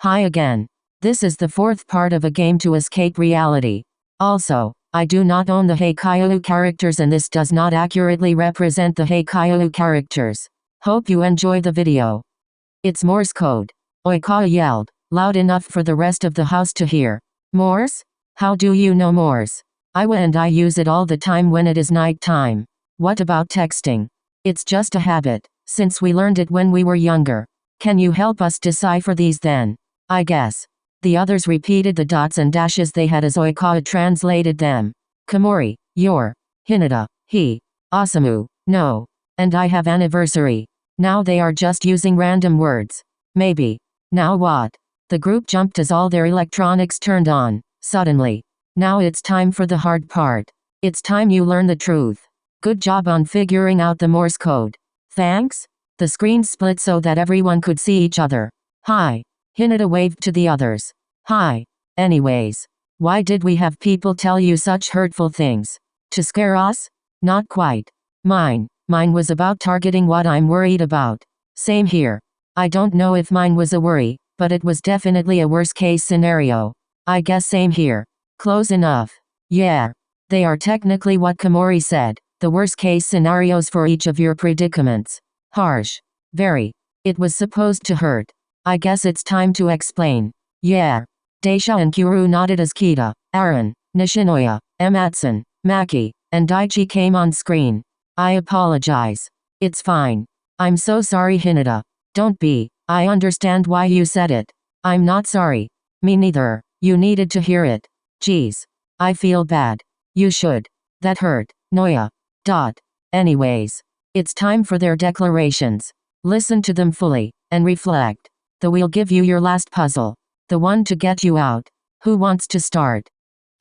Hi again. This is the fourth part of a game to escape reality. Also, I do not own the Haikyuu characters and this does not accurately represent the Haikyuu characters. Hope you enjoy the video. It's Morse code. Oyka yelled, loud enough for the rest of the house to hear. Morse? How do you know Morse? Iwa and I use it all the time when it is night time. What about texting? It's just a habit, since we learned it when we were younger. Can you help us decipher these then? I guess. The others repeated the dots and dashes they had as Oyka translated them. Komori, your. Hinata, he. Osamu, no. And I have anniversary. Now they are just using random words. Maybe. Now what? The group jumped as all their electronics turned on, suddenly. Now it's time for the hard part. It's time you learn the truth. Good job on figuring out the Morse code. Thanks? The screen split so that everyone could see each other. Hi. Hinata waved to the others. Hi. Anyways. Why did we have people tell you such hurtful things? To scare us? Not quite. Mine was about targeting what I'm worried about. Same here. I don't know if mine was a worry, but it was definitely a worst case scenario. I guess same here. Close enough. Yeah. They are technically what Komori said, the worst case scenarios for each of your predicaments. Harsh. Very. It was supposed to hurt. I guess it's time to explain. Yeah. Daisha and Kuru nodded as Kita, Aaron, Nishinoya, Ematsun, Maki, and Daichi came on screen. I apologize. It's fine. I'm so sorry Hinata. Don't be. I understand why you said it. I'm not sorry. Me neither. You needed to hear it. Geez. I feel bad. You should. That hurt. Noya. Anyways. It's time for their declarations. Listen to them fully, and reflect. We'll give you your last puzzle. The one to get you out. Who wants to start?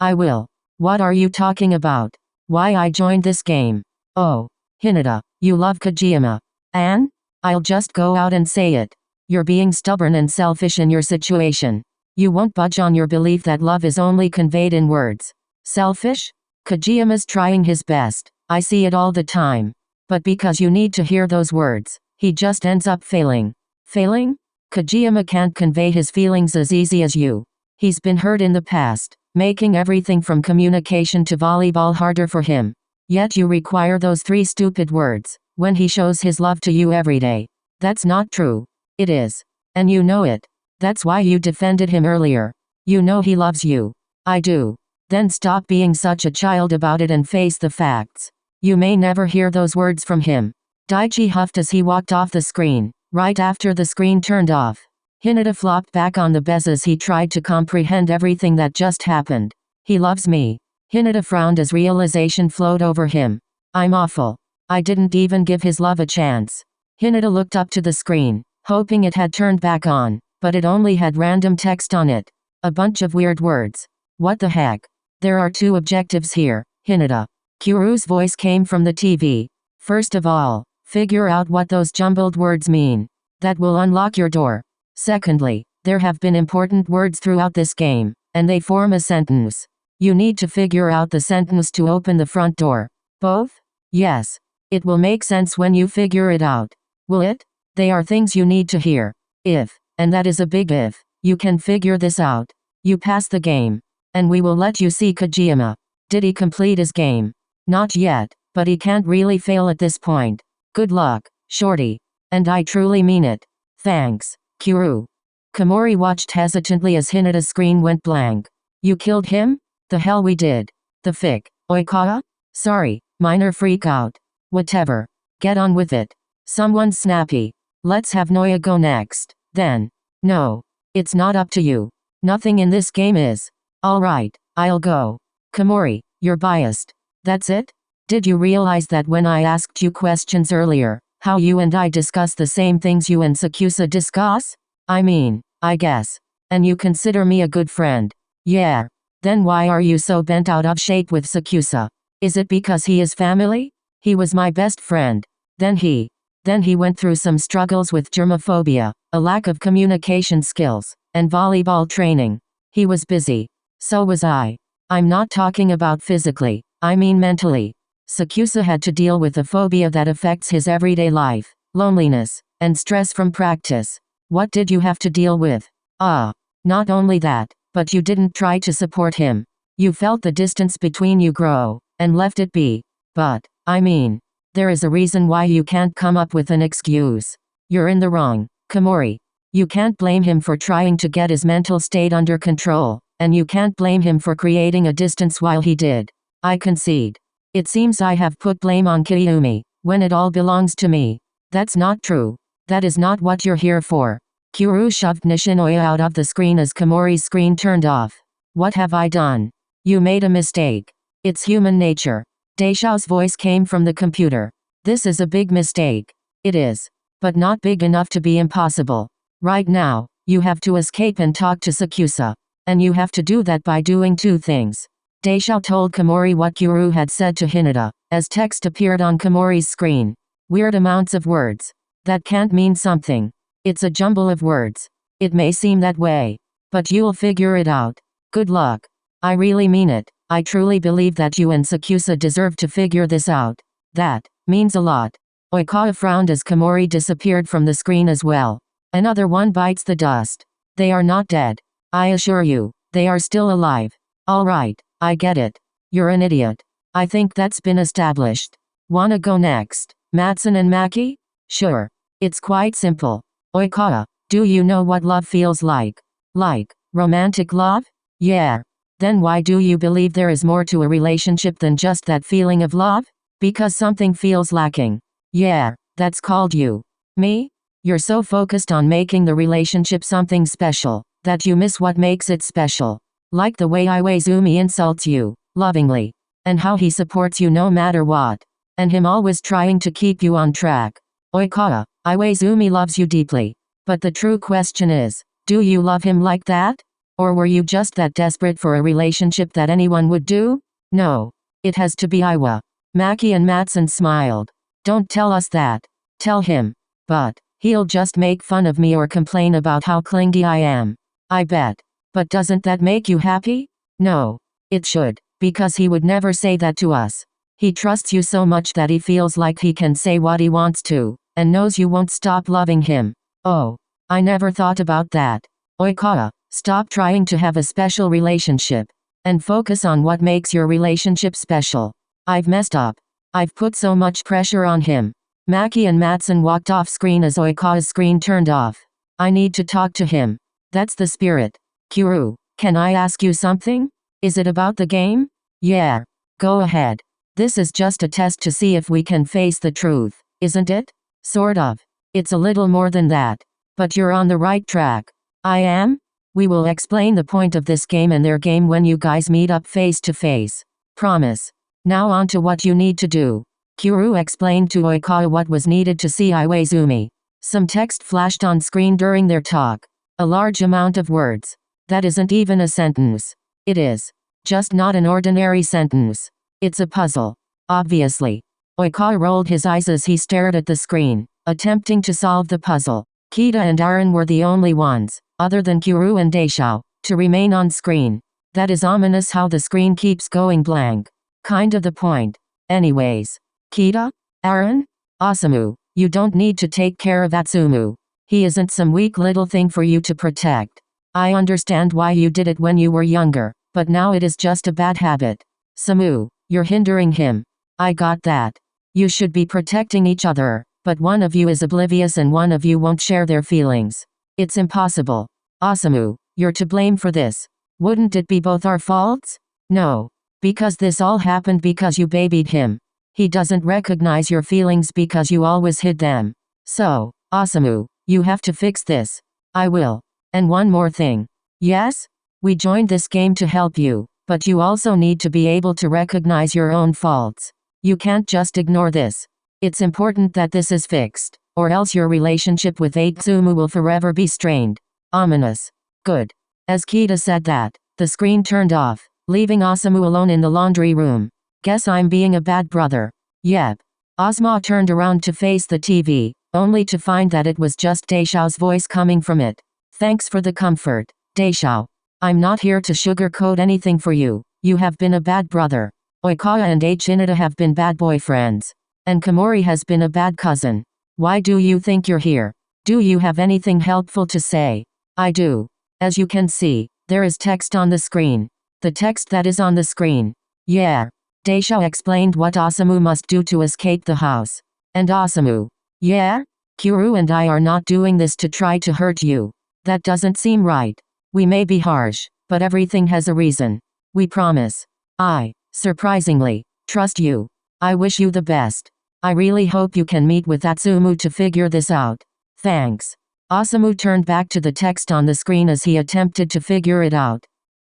I will. What are you talking about? Why I joined this game? Oh. Hinata, you love Kagehina. And? I'll just go out and say it. You're being stubborn and selfish in your situation. You won't budge on your belief that love is only conveyed in words. Selfish? Kagehima's trying his best. I see it all the time. But because you need to hear those words, he just ends up failing. Failing? Kagehina can't convey his feelings as easy as you. He's been hurt in the past, making everything from communication to volleyball harder for him. Yet you require those 3 stupid words, when he shows his love to you every day. That's not true. It is. And you know it. That's why you defended him earlier. You know he loves you. I do. Then stop being such a child about it and face the facts. You may never hear those words from him. Daichi huffed as he walked off the screen, right after the screen turned off. Hinata flopped back on the bed as he tried to comprehend everything that just happened. He loves me. Hinata frowned as realization flowed over him. I'm awful. I didn't even give his love a chance. Hinata looked up to the screen, hoping it had turned back on, but it only had random text on it. A bunch of weird words. What the heck? There are 2 objectives here, Hinata. Kuru's voice came from the TV. First of all, figure out what those jumbled words mean. That will unlock your door. Secondly, there have been important words throughout this game, and they form a sentence. You need to figure out the sentence to open the front door. Both? Yes. It will make sense when you figure it out. Will it? They are things you need to hear. If, and that is a big if, you can figure this out, you pass the game. And we will let you see Kagehina. Did he complete his game? Not yet, but he can't really fail at this point. Good luck, shorty. And I truly mean it. Thanks, Kuru. Komori watched hesitantly as Hinata's screen went blank. You killed him? The hell we did. The fic. Oyka? Sorry, minor freak out. Whatever. Get on with it. Someone's snappy. Let's have Noya go next, then. No. It's not up to you. Nothing in this game is. Alright, I'll go. Komori, you're biased. That's it? Did you realize that when I asked you questions earlier, how you and I discuss the same things you and Sakuatsu discuss? I mean, I guess. And you consider me a good friend. Yeah. Then why are you so bent out of shape with Sakuatsu? Is it because he is family? He was my best friend. Then he went through some struggles with germophobia, a lack of communication skills, and volleyball training. He was busy. So was I. I'm not talking about physically, I mean mentally. Sakuatsu had to deal with a phobia that affects his everyday life, loneliness, and stress from practice. What did you have to deal with? Ah. Not only that, but you didn't try to support him. You felt the distance between you grow, and left it be. But, I mean, there is a reason why you can't come up with an excuse. You're in the wrong, Komori. You can't blame him for trying to get his mental state under control, and you can't blame him for creating a distance while he did. I concede. It seems I have put blame on Kiyumi, when it all belongs to me. That's not true. That is not what you're here for. Kuru shoved Nishinoya out of the screen as Komori's screen turned off. What have I done? You made a mistake. It's human nature. Daishao's voice came from the computer. This is a big mistake. It is. But not big enough to be impossible. Right now, you have to escape and talk to Sakusa. And you have to do that by doing two things. Daishao told Komori what Kuru had said to Hinata, as text appeared on Komori's screen. Weird amounts of words. That can't mean something. It's a jumble of words. It may seem that way. But you'll figure it out. Good luck. I really mean it. I truly believe that you and Sakusa deserve to figure this out. That means a lot. Oyka frowned as Komori disappeared from the screen as well. Another one bites the dust. They are not dead. I assure you, they are still alive. All right, I get it. You're an idiot. I think that's been established. Wanna go next, Matsun and Maki? Sure. It's quite simple. Oyka, do you know what love feels like? Like, romantic love? Yeah. Then why do you believe there is more to a relationship than just that feeling of love? Because something feels lacking. Yeah, that's called you. Me? You're so focused on making the relationship something special, that you miss what makes it special. Like the way Iwaizumi insults you, lovingly. And how he supports you no matter what. And him always trying to keep you on track. Oyka, Iwaizumi loves you deeply. But the true question is, do you love him like that? Or were you just that desperate for a relationship that anyone would do? No. It has to be Iwa. Maki and Matsun smiled. Don't tell us that. Tell him. But, he'll just make fun of me or complain about how clingy I am. I bet. But doesn't that make you happy? No. It should, because he would never say that to us. He trusts you so much that he feels like he can say what he wants to, and knows you won't stop loving him. Oh. I never thought about that. Oyka, stop trying to have a special relationship. And focus on what makes your relationship special. I've messed up. I've put so much pressure on him. Maki and Matsun walked off screen as Oyka's screen turned off. I need to talk to him. That's the spirit. Kuru, can I ask you something? Is it about the game? Yeah. Go ahead. This is just a test to see if we can face the truth, isn't it? Sort of. It's a little more than that. But you're on the right track. I am? We will explain the point of this game and their game when you guys meet up face to face. Promise. Now on to what you need to do. Kuru explained to Oyka what was needed to see Iwaizumi. Some text flashed on screen during their talk. A large amount of words. That isn't even a sentence. It is. Just not an ordinary sentence. It's a puzzle. Obviously. Oyka rolled his eyes as he stared at the screen, attempting to solve the puzzle. Kita and Aaron were the only ones, other than Kuru and Daishao, to remain on screen. That is ominous how the screen keeps going blank. Kind of the point. Anyways. Kita? Aaron? Osamu, you don't need to take care of Atsumu. He isn't some weak little thing for you to protect. I understand why you did it when you were younger, but now it is just a bad habit. Samu, you're hindering him. I got that. You should be protecting each other, but one of you is oblivious and one of you won't share their feelings. It's impossible. Osamu, you're to blame for this. Wouldn't it be both our faults? No. Because this all happened because you babied him. He doesn't recognize your feelings because you always hid them. So, Osamu, you have to fix this. I will. And one more thing. Yes? We joined this game to help you, but you also need to be able to recognize your own faults. You can't just ignore this. It's important that this is fixed, or else your relationship with Atsumu will forever be strained. Ominous. Good. As Kita said that, the screen turned off, leaving Osamu alone in the laundry room. Guess I'm being a bad brother. Yep. Ozma turned around to face the TV, only to find that it was just Daishao's voice coming from it. Thanks for the comfort, Daishao. I'm not here to sugarcoat anything for you. You have been a bad brother. Oyka and Hinata have been bad boyfriends. And Komori has been a bad cousin. Why do you think you're here? Do you have anything helpful to say? I do. As you can see, there is text on the screen. The text that is on the screen. Yeah. Daisha explained what Osamu must do to escape the house. And Osamu. Yeah? Kuru and I are not doing this to try to hurt you. That doesn't seem right. We may be harsh, but everything has a reason. We promise. I, surprisingly, trust you. I wish you the best. I really hope you can meet with Atsumu to figure this out. Thanks. Osamu turned back to the text on the screen as he attempted to figure it out.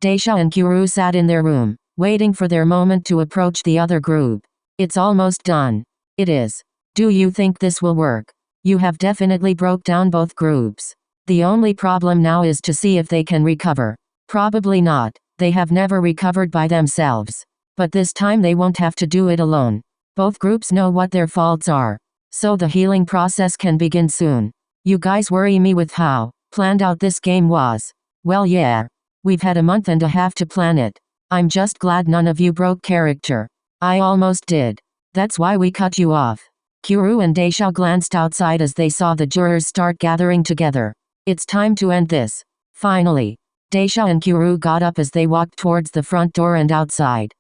Daisha and Kuru sat in their room, waiting for their moment to approach the other group. It's almost done. It is. Do you think this will work? You have definitely broke down both groups. The only problem now is to see if they can recover. Probably not. They have never recovered by themselves. But this time they won't have to do it alone. Both groups know what their faults are. So the healing process can begin soon. You guys worry me with how planned out this game was. Well, yeah. We've had a month and a half to plan it. I'm just glad none of you broke character. I almost did. That's why we cut you off. Kuru and Daisha glanced outside as they saw the jurors start gathering together. It's time to end this. Finally. Daisha and Kuru got up as they walked towards the front door and outside.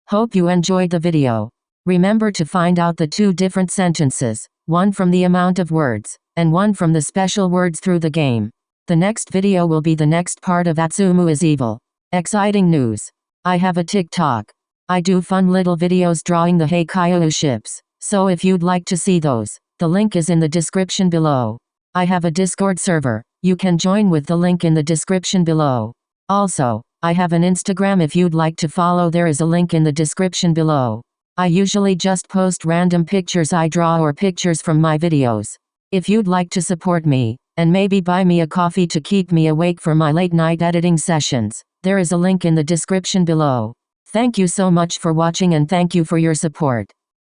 Hope you enjoyed the video. Remember to find out the 2 different sentences, one from the amount of words, and one from the special words through the game. The next video will be the next part of Atsumu is Evil. Exciting news. I have a TikTok. I do fun little videos drawing the Haikyuu ships, so if you'd like to see those, the link is in the description below. I have a Discord server. You can join with the link in the description below. Also, I have an Instagram if you'd like to follow, there is a link in the description below. I usually just post random pictures I draw or pictures from my videos. If you'd like to support me, and maybe buy me a coffee to keep me awake for my late night editing sessions, there is a link in the description below. Thank you so much for watching and thank you for your support.